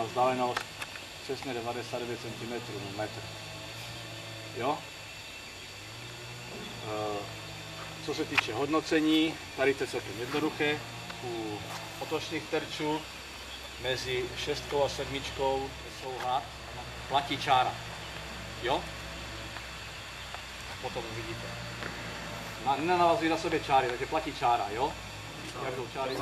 vzdálenost přesně 99 cm na metr. Jo? Co se týče hodnocení, tady to je celkem jednoduché. U otočných terčů mezi 6 a 7 souhad platí čára. Jo? Potom uvidíte. Nenavazují na sobě čáry, takže platí čára, jo? Jak jsou čáry?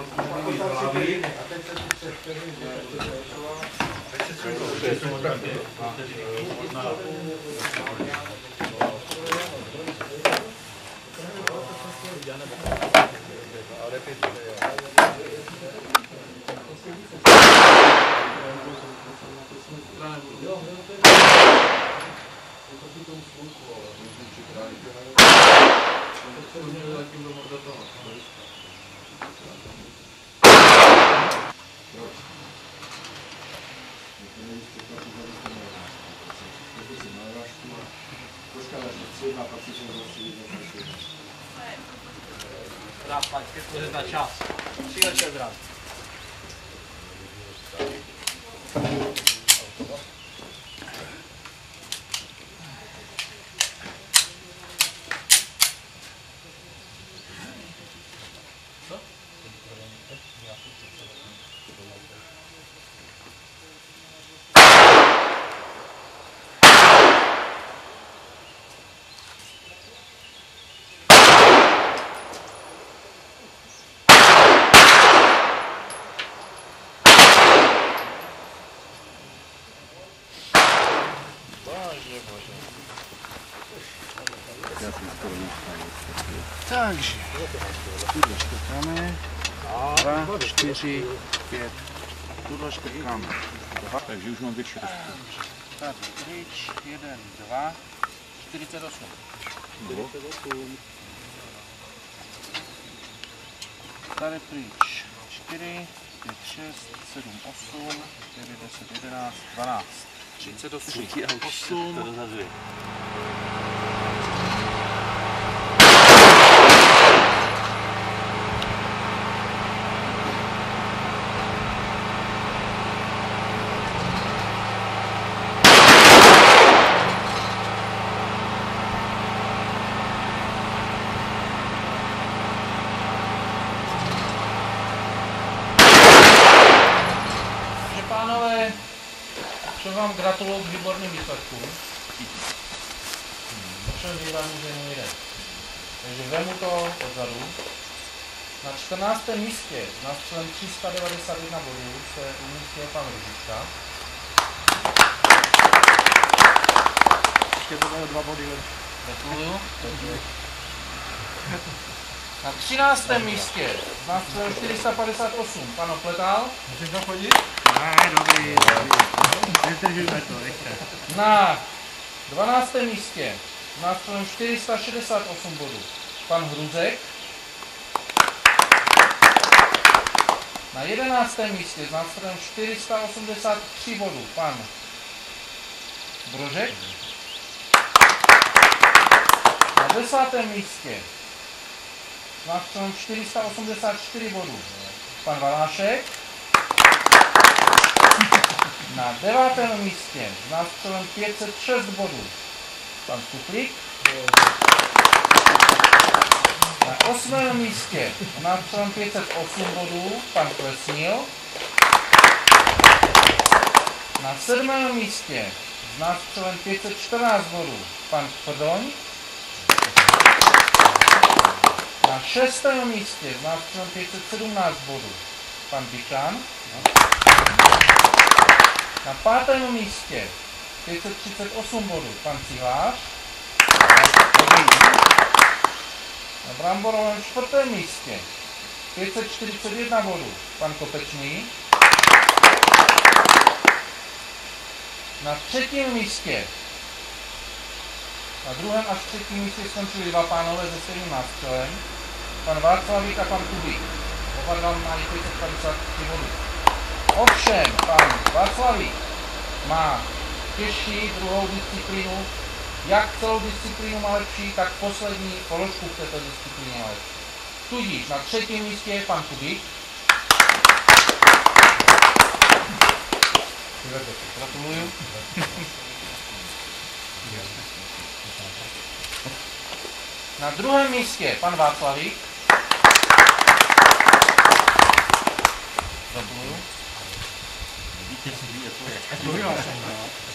Na čas. Přiletěl zraz. Takže, tuhle škrtáme, 2, 4, 5, tuhle škrtáme, 2. Takže už mám větší rozpět. Tady pryč, 1, 2, 48. 48. Tady pryč, 4, 5, 6, 7, 8, 9, 10, 11, 12, 38, 8. Pánové, chci vám gratulovat k výborným výsledkům. Všem vyhrání můžeme jeden. Takže vemu to odzadu. Na 14. místě s nástřelem 391 bodů se umístil pan Růžička. Ještě to bylo 2 body. Gratuluju. Na 13. místě s nástřelem 458 pan Opletal. Můžeš zachodit? Ne, dobrý. Nedržujme to, ještě. Na 12. místě s nástřelem 468 bodů pan Hruzek. Na 11. místě s nástřelem 483 bodů pan Brožek. Na 10. místě s nástřelem 484 bodů pan Valášek. Na 9. místě s nástřelem 506 bodů pan Stuplík. Na 8. místě s nástřelem 508 bodů pan Klesnil. Na 7. místě s nástřelem 514 bodů pan Prdoň. Na 6. místě s nástřelem 517 bodů pan Bikán. Na 5. místě 538 bodů pan Cihlář. Na bramborovém 4. místě 541 bodů pan Kopečný. Na 3. místě, na 2. až 3. místě skončili dva pánové se stejným nástřelem, pan Václavík a pan Kubík. Oba dva mají 553 bodů. Ovšem, pan Václavík má těžší druhou disciplínu, jak celou disciplínu má lepší, tak poslední položku v této disciplíně má lepší. Tudíž na 3. místě je pan Kubík, Gratuluju. Na druhém místě pan Václavík. Gratuluju.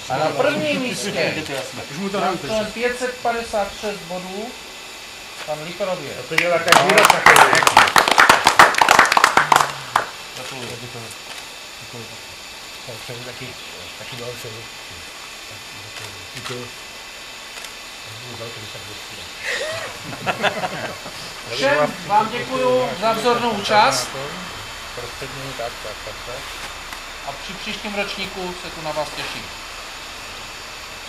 A na prvním místě na 556 bodů pan Litorově. To dělá tak výraz takový. Gratuluju. Taky další. Všem vám děkuju za vzornou účast a při příštím ročníku se tu na vás těším.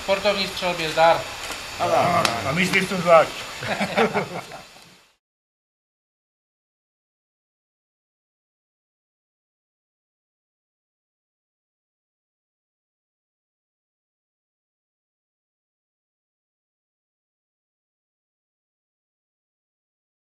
Sportovní střelbě zdar. A myslíš to zvlášť.